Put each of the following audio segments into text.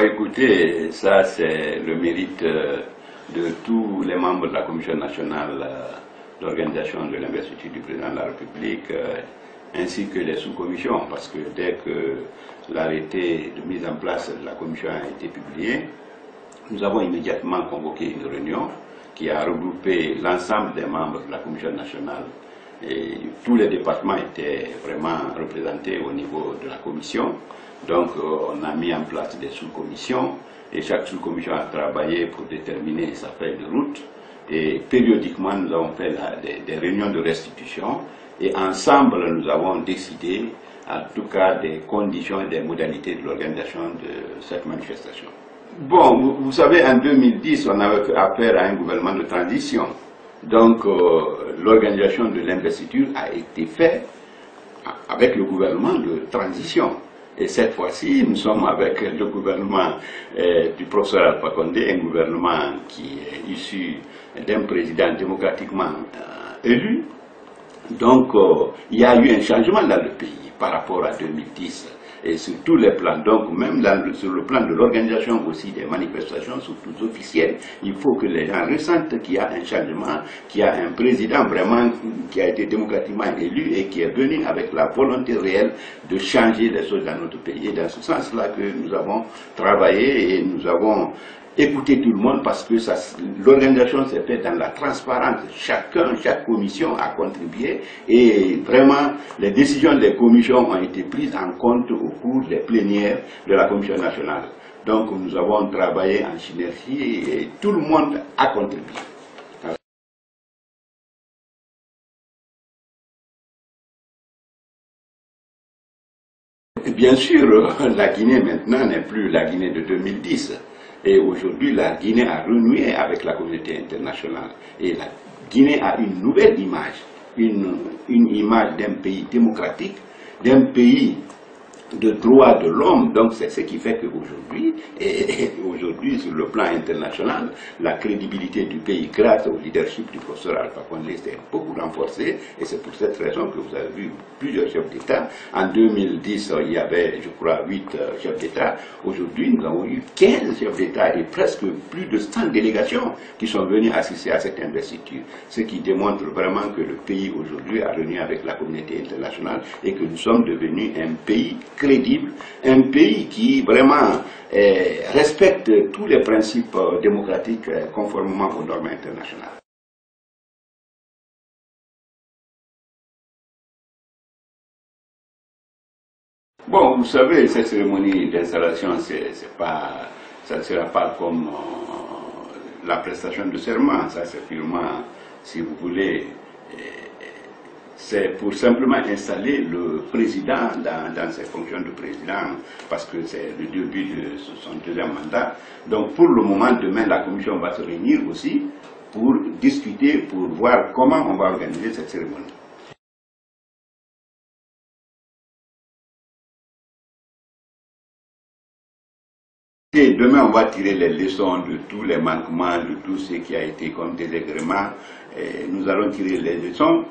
Écoutez, ça c'est le mérite de tous les membres de la Commission nationale d'organisation de l'investiture du président de la République, ainsi que les sous-commissions, parce que dès que l'arrêté de mise en place de la commission a été publié, nous avons immédiatement convoqué une réunion qui a regroupé l'ensemble des membres de la Commission nationale. Et tous les départements étaient vraiment représentés au niveau de la commission. Donc on a mis en place des sous-commissions et chaque sous-commission a travaillé pour déterminer sa feuille de route. Et périodiquement nous avons fait des réunions de restitution et ensemble nous avons décidé en tout cas des conditions et des modalités de l'organisation de cette manifestation. Bon, vous savez, en 2010 on avait affaire à un gouvernement de transition. Donc l'organisation de l'investiture a été faite avec le gouvernement de transition. Et cette fois-ci, nous sommes avec le gouvernement du professeur Alpha Condé, un gouvernement qui est issu d'un président démocratiquement élu. Donc il y a eu un changement dans le pays par rapport à 2010. Et sur tous les plans, donc même sur le plan de l'organisation aussi des manifestations, surtout officielles, il faut que les gens ressentent qu'il y a un changement, qu'il y a un président vraiment qui a été démocratiquement élu et qui est venu avec la volonté réelle de changer les choses dans notre pays. Et dans ce sens-là que nous avons travaillé et nous avons écouté tout le monde parce que l'organisation s'est faite dans la transparence. Chaque commission a contribué et vraiment les décisions des commissions ont été prises en compte au cours des plénières de la Commission nationale. Donc nous avons travaillé en synergie et tout le monde a contribué. Bien sûr, la Guinée maintenant n'est plus la Guinée de 2010. Et aujourd'hui, la Guinée a renoué avec la communauté internationale. Et la Guinée a une nouvelle image, une image d'un pays démocratique, d'un pays de droits de l'homme. Donc c'est ce qui fait qu'aujourd'hui, aujourd'hui sur le plan international, la crédibilité du pays grâce au leadership du professeur Alpha Condé s'est beaucoup renforcée. Et c'est pour cette raison que vous avez vu plusieurs chefs d'État. En 2010, il y avait, je crois, 8 chefs d'État. Aujourd'hui, nous avons eu 15 chefs d'État et presque plus de 100 délégations qui sont venues assister à cette investiture. Ce qui démontre vraiment que le pays aujourd'hui a renoué avec la communauté internationale et que nous sommes devenus un pays crédible, un pays qui vraiment respecte tous les principes démocratiques conformément aux normes internationales. Bon, vous savez, cette cérémonie d'installation, ça ne sera pas comme la prestation de serment, ça c'est purement, si vous voulez, c'est pour simplement installer le président dans ses fonctions de président, parce que c'est le début de son deuxième mandat. Donc pour le moment, demain, la commission va se réunir aussi pour discuter, pour voir comment on va organiser cette cérémonie. Et demain, on va tirer les leçons de tous les manquements, de tout ce qui a été comme désagrément. Nous allons tirer les leçons.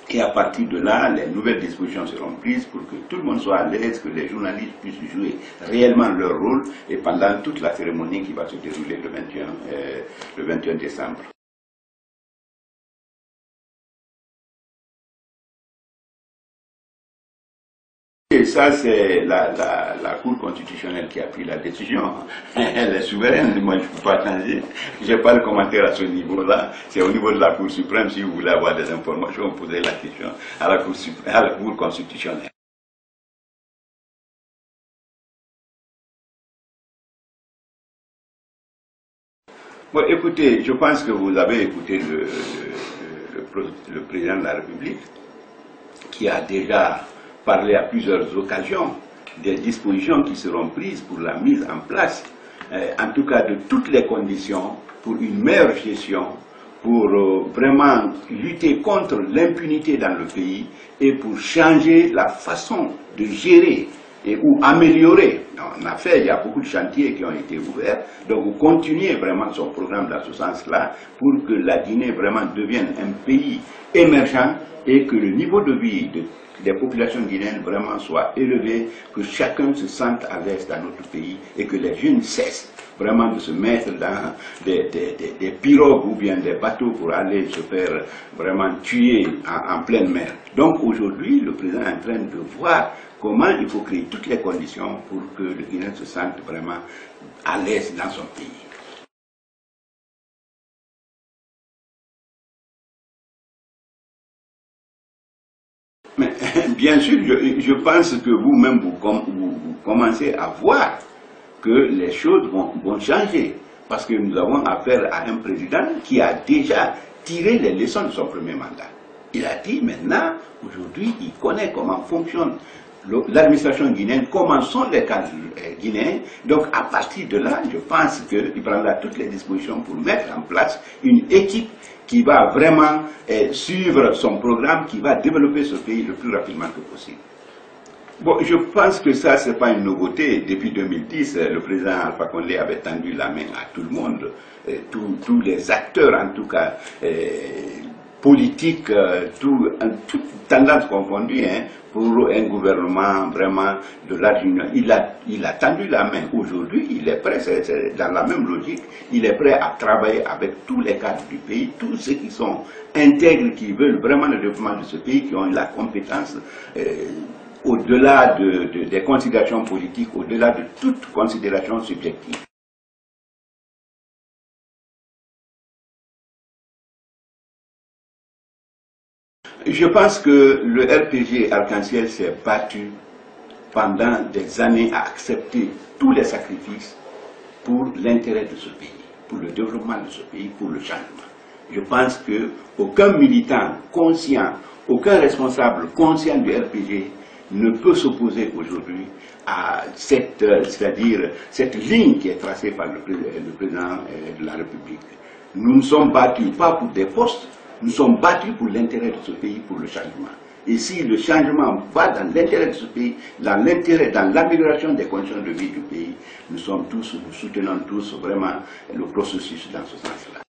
Et à partir de là, les nouvelles dispositions seront prises pour que tout le monde soit à l'aise, que les journalistes puissent jouer réellement leur rôle et pendant toute la cérémonie qui va se dérouler le 21 décembre. Et ça, c'est la Cour constitutionnelle qui a pris la décision. Elle est souveraine, moi je ne peux pas changer. Je n'ai pas de commentaire à ce niveau-là. C'est au niveau de la Cour suprême. Si vous voulez avoir des informations, posez la question à la Cour constitutionnelle. Bon, écoutez, je pense que vous avez écouté le président de la République qui a déjà parlé à plusieurs occasions des dispositions qui seront prises pour la mise en place, en tout cas de toutes les conditions pour une meilleure gestion, pour vraiment lutter contre l'impunité dans le pays et pour changer la façon de gérer et ou améliorer. On a fait, il y a beaucoup de chantiers qui ont été ouverts, donc continuer vraiment son programme dans ce sens-là pour que la Guinée vraiment devienne un pays émergent et que le niveau de vie des populations guinéennes vraiment soit élevé, que chacun se sente à l'aise dans notre pays et que les jeunes cessent vraiment de se mettre dans des pirogues ou bien des bateaux pour aller se faire vraiment tuer en pleine mer. Donc aujourd'hui, le président est en train de voir comment il faut créer toutes les conditions pour que le Guinéen se sente vraiment à l'aise dans son pays. Mais bien sûr, je pense que vous-même, vous commencez à voir que les choses vont changer. Parce que nous avons affaire à un président qui a déjà tiré les leçons de son premier mandat. Il a dit maintenant, aujourd'hui, il connaît comment fonctionne l'administration guinéenne, comment sont les cadres guinéens. Donc à partir de là, je pense qu'il prendra toutes les dispositions pour mettre en place une équipe qui va vraiment suivre son programme, qui va développer ce pays le plus rapidement que possible. Bon, je pense que ça, ce n'est pas une nouveauté. Depuis 2010, le président Alpha Condé avait tendu la main à tout le monde, tous les acteurs en tout cas, politiques, toutes tendances confondues, hein, pour un gouvernement vraiment de large union. Il a tendu la main. Aujourd'hui, il est prêt, c'est dans la même logique, il est prêt à travailler avec tous les cadres du pays, tous ceux qui sont intègres, qui veulent vraiment le développement de ce pays, qui ont la compétence au-delà des considérations politiques, au-delà de toute considération subjective. Je pense que le RPG Arc-en-Ciel s'est battu pendant des années à accepter tous les sacrifices pour l'intérêt de ce pays, pour le développement de ce pays, pour le changement. Je pense qu'aucun militant conscient, aucun responsable conscient du RPG ne peut s'opposer aujourd'hui à cette ligne qui est tracée par le président de la République. Nous nous sommes battus pas pour des postes, nous sommes battus pour l'intérêt de ce pays, pour le changement. Et si le changement va dans l'intérêt de ce pays, dans l'amélioration des conditions de vie du pays, nous soutenons tous vraiment le processus dans ce sens-là.